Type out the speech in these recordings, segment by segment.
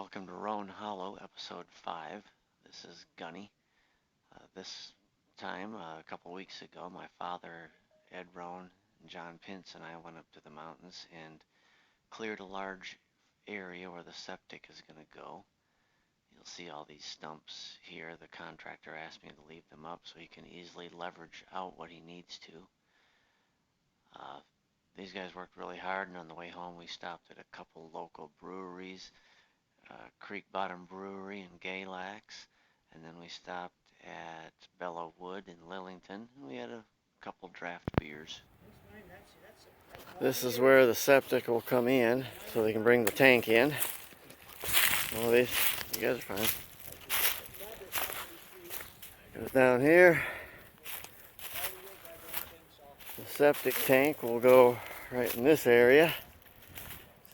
Welcome to Rohn Hollow, episode 5. This is Gunny. This time, a couple weeks ago, my father, Ed Rohn, and John Pintz, and I went up to the mountains and cleared a large area where the septic is going to go. You'll see all these stumps here. The contractor asked me to leave them up so he can easily leverage out what he needs to. Uh, these guys worked really hard, and on the way home, we stopped at a couple local breweries. Creek Bottom Brewery in Galax, and then we stopped at Bellow Wood in Lillington, and we had a couple draft beers. This is where the septic will come in, so they can bring the tank in. Oh, you guys are fine. Goes down here. The septic tank will go right in this area.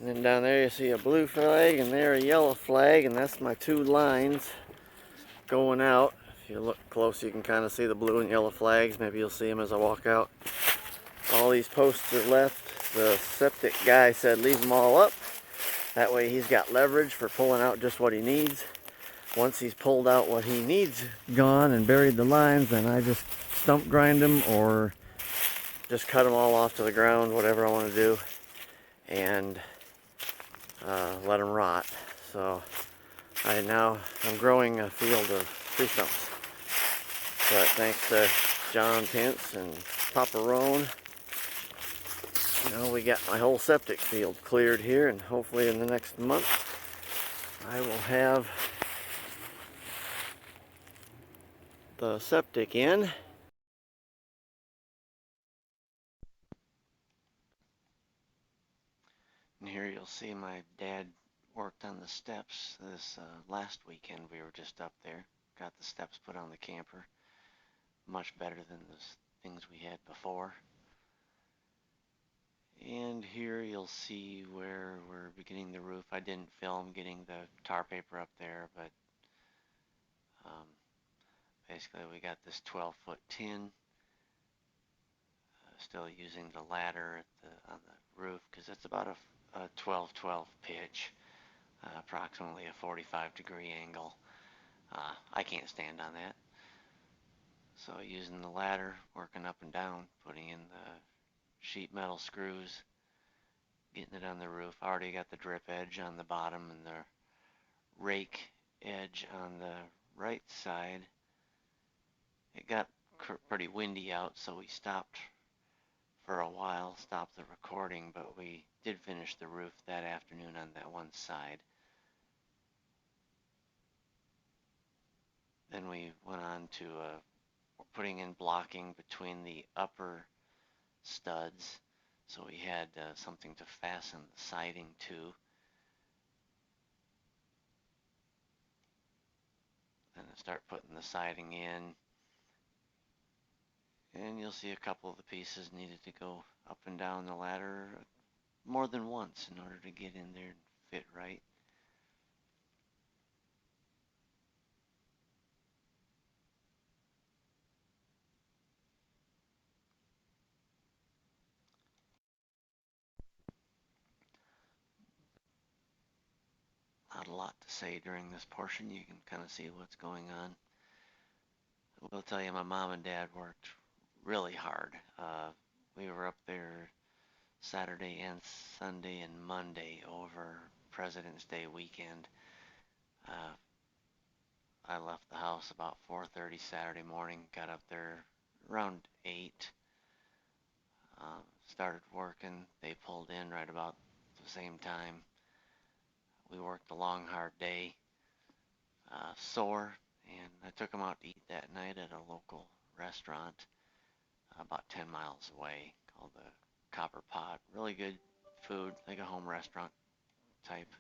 And then down there you see a blue flag and there a yellow flag, and that's my two lines going out. If you look close you can kind of see the blue and yellow flags. Maybe you'll see them as I walk out. All these posts are left. The septic guy said leave them all up. That way he's got leverage for pulling out just what he needs. Once he's pulled out what he needs gone and buried the lines, then I just stump grind them or just cut them all off to the ground, whatever I want to do, and let them rot. So I'm growing a field of tree stumps. But thanks to John Pintz and Papa Rohn, we got my whole septic field cleared here, and hopefully in the next month I will have the septic in. And here you'll see my dad worked on the steps this last weekend. We were just up there, got the steps put on the camper. Much better than the things we had before. And here you'll see where we're beginning the roof. I didn't film getting the tar paper up there, but basically we got this 12-foot tin. Still using the ladder on the roof because it's about a 12-12 pitch, approximately a 45-degree angle. I can't stand on that. So using the ladder, working up and down, putting in the sheet metal screws, getting it on the roof. I already got the drip edge on the bottom and the rake edge on the right side. It got pretty windy out, so we stopped for a while, stopped the recording, but we did finish the roof that afternoon on that one side. Then we went on to putting in blocking between the upper studs, so we had something to fasten the siding to. Then I start putting the siding in, and you'll see a couple of the pieces needed to go up and down the ladder more than once in order to get in there and fit right. Not a lot to say during this portion. You can kind of see what's going on. I will tell you, my mom and dad worked really hard. We were up there Saturday and Sunday and Monday over President's Day weekend. Uh, I left the house about 4:30 Saturday morning, got up there around 8, started working. They pulled in right about the same time. We worked a long, hard day, sore, and I took them out to eat that night at a local restaurant about 10 miles away called the Copper Pot. Really good food, like a home restaurant type.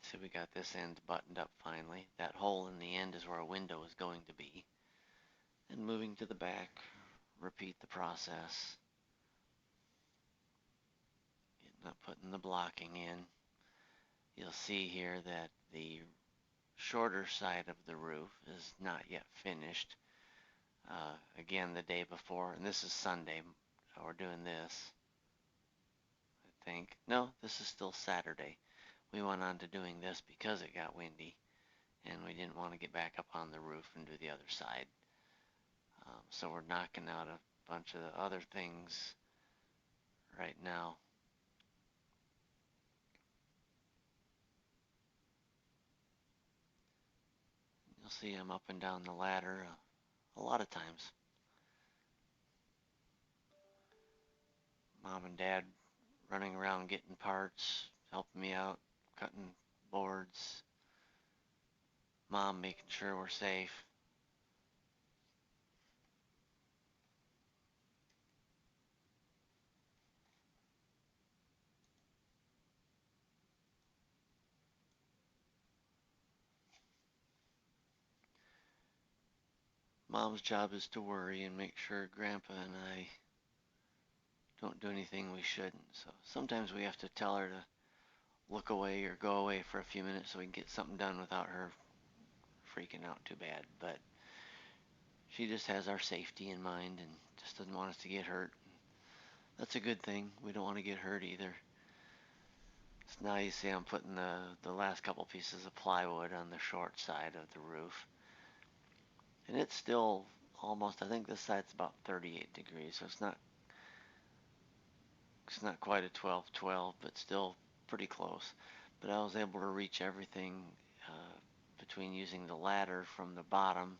So we got this end buttoned up finally. That hole in the end is where a window is going to be. And moving to the back, repeat the process. Getting up, putting the blocking in. You'll see here that the shorter side of the roof is not yet finished. Again, the day before, and this is Sunday, we're doing this, I think. No, this is still Saturday. we went on to doing this because it got windy, and we didn't want to get back up on the roof and do the other side. So we're knocking out a bunch of the other things right now. You'll see I'm up and down the ladder a lot of times. Mom and Dad running around getting parts, helping me out, cutting boards. Mom making sure we're safe. Mom's job is to worry and make sure Grandpa and I don't do anything we shouldn't. So sometimes we have to tell her to look away or go away for a few minutes so we can get something done without her freaking out too bad. But she just has our safety in mind and just doesn't want us to get hurt. That's a good thing. We don't want to get hurt either. So now you see I'm putting the last couple pieces of plywood on the short side of the roof. And it's still almost, I think this side's about 38 degrees, so it's not quite a 12-12, but still pretty close. But I was able to reach everything between using the ladder from the bottom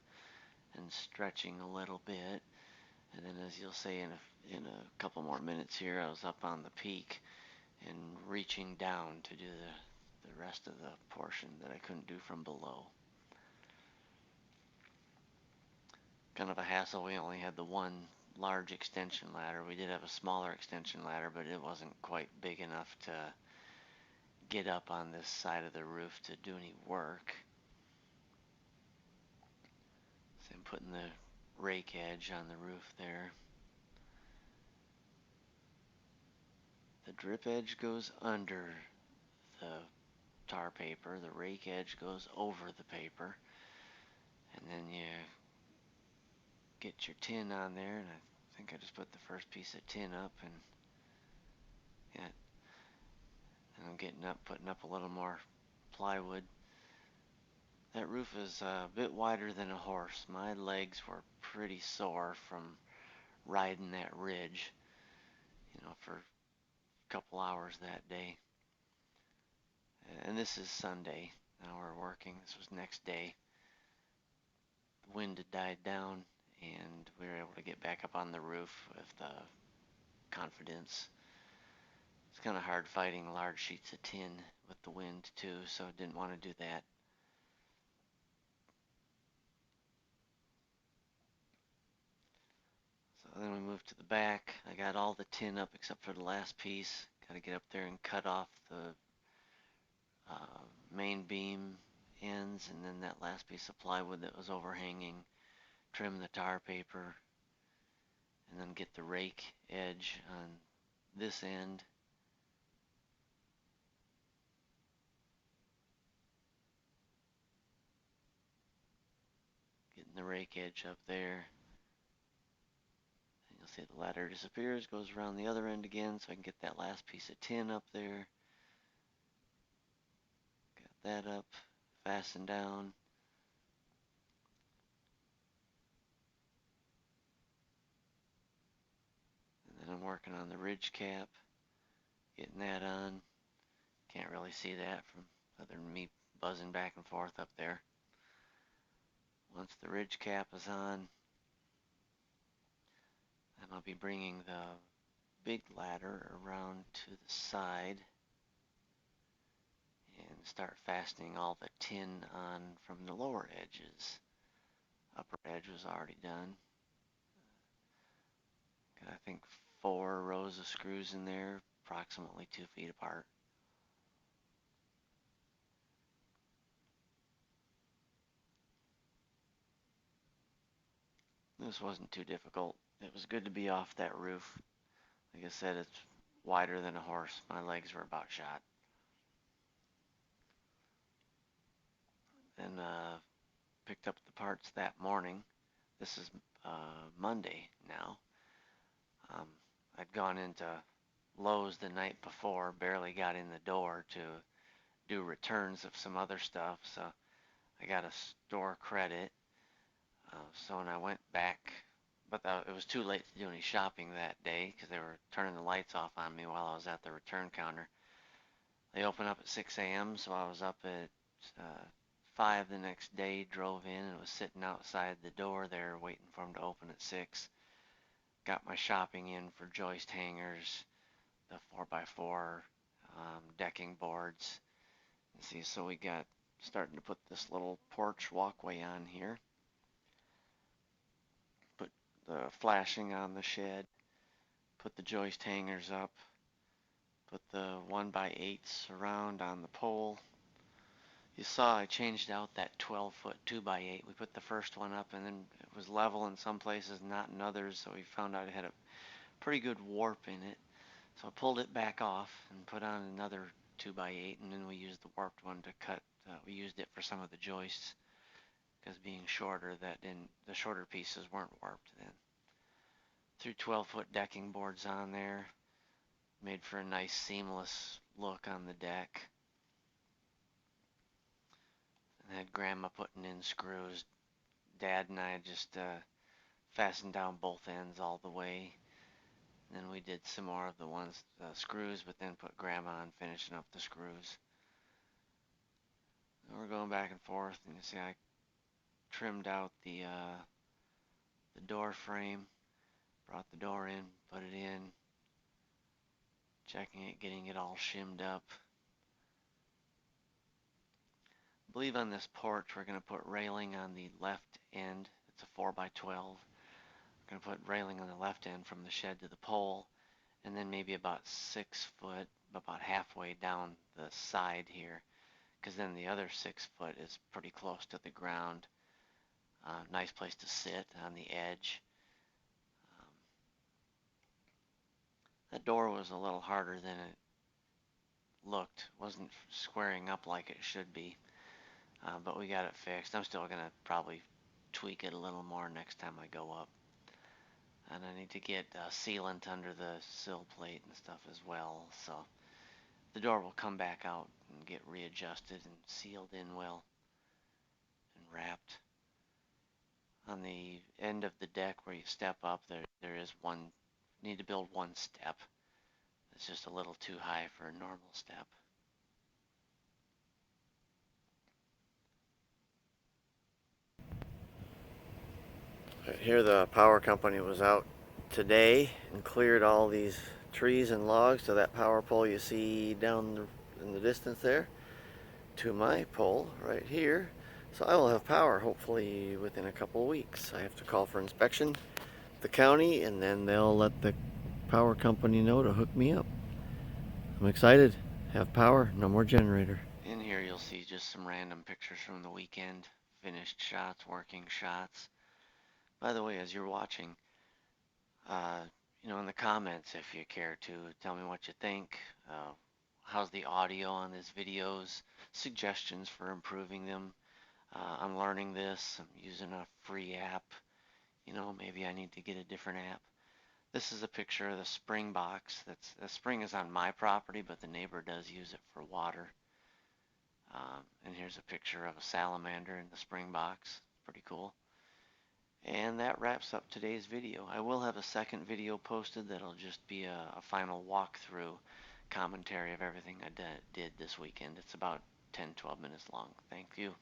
and stretching a little bit. And then as you'll see in a couple more minutes here, I was up on the peak and reaching down to do the rest of the portion that I couldn't do from below. Kind of a hassle. We only had the one large extension ladder. We did have a smaller extension ladder, but it wasn't quite big enough to get up on this side of the roof to do any work. So I'm putting the rake edge on the roof there. The drip edge goes under the tar paper. The rake edge goes over the paper. And then you get your tin on there, and I think I just put the first piece of tin up, and yeah, and I'm getting up, putting up a little more plywood. That roof is a bit wider than a horse. My legs were pretty sore from riding that ridge, for a couple hours that day. And this is Sunday. Now we're working. This was next day. The wind had died down, and we were able to get back up on the roof with confidence. It's kind of hard fighting large sheets of tin with the wind too, so didn't want to do that. So then we moved to the back. I got all the tin up except for the last piece. Got to get up there and cut off the main beam ends, and then that last piece of plywood that was overhanging, trim the tar paper, and then get the rake edge on this end. Getting the rake edge up there. And you'll see the ladder disappears, goes around the other end again so I can get that last piece of tin up there. Got that up, fastened down. And then I'm working on the ridge cap, getting that on. Can't really see that from other than me buzzing back and forth up there. Once the ridge cap is on, then I'll be bringing the big ladder around to the side and start fastening all the tin on from the lower edges. Upper edge was already done. Got, I think, 4 rows of screws in there, approximately 2 feet apart. This wasn't too difficult. It was good to be off that roof. Like I said, it's wider than a horse. My legs were about shot. And picked up the parts that morning. This is Monday now. I'd gone into Lowe's the night before, barely got in the door to do returns of some other stuff, so I got a store credit. So when I went back, but it was too late to do any shopping that day because they were turning the lights off on me while I was at the return counter. They open up at 6 a.m., so I was up at 5 the next day, drove in, and was sitting outside the door there waiting for them to open at 6. Got my shopping in for joist hangers, the 4x4 decking boards. See, so we got starting to put this little porch walkway on here. Put the flashing on the shed. Put the joist hangers up. Put the 1x8s around on the pole. You saw I changed out that 12-foot 2x8. We put the first one up and then it was level in some places, not in others, so we found out it had a pretty good warp in it. So I pulled it back off and put on another 2x8, and then we used the warped one to cut. We used it for some of the joists because being shorter, the shorter pieces weren't warped then. Threw 12-foot decking boards on there, made for a nice seamless look on the deck. And had Grandma putting in screws. Dad and I just fastened down both ends all the way. And then we did some more of the screws, but then put Grandma on finishing up the screws. And we're going back and forth, and you see I trimmed out the door frame, brought the door in, put it in, checking it, getting it all shimmed up. I believe on this porch we're going to put railing on the left end. It's a 4x12. We're going to put railing on the left end from the shed to the pole, and then maybe about 6 foot, about halfway down the side here, because then the other 6 foot is pretty close to the ground. Nice place to sit on the edge. That door was a little harder than it looked. Wasn't squaring up like it should be, but we got it fixed. I'm still going to probably tweak it a little more next time I go up. And I need to get sealant under the sill plate and stuff as well, so the door will come back out and get readjusted and sealed in well and wrapped. On the end of the deck where you step up, there is one, need to build one step. It's just a little too high for a normal step. Here the power company was out today and cleared all these trees and logs to that power pole you see down in the distance there to my pole right here. So I will have power hopefully within a couple of weeks. I have to call for inspection at the county, and then they'll let the power company know to hook me up. I'm excited. Have power, no more generator. In here you'll see just some random pictures from the weekend. Finished shots, working shots. By the way, as you're watching, in the comments, if you care to, tell me what you think. How's the audio on these videos? Suggestions for improving them. I'm learning this. I'm using a free app. Maybe I need to get a different app. This is a picture of the spring box. The spring is on my property, but the neighbor does use it for water. And here's a picture of a salamander in the spring box. Pretty cool. And that wraps up today's video. I will have a second video posted that'll just be a final walkthrough commentary of everything I did this weekend. It's about 10-12 minutes long. Thank you.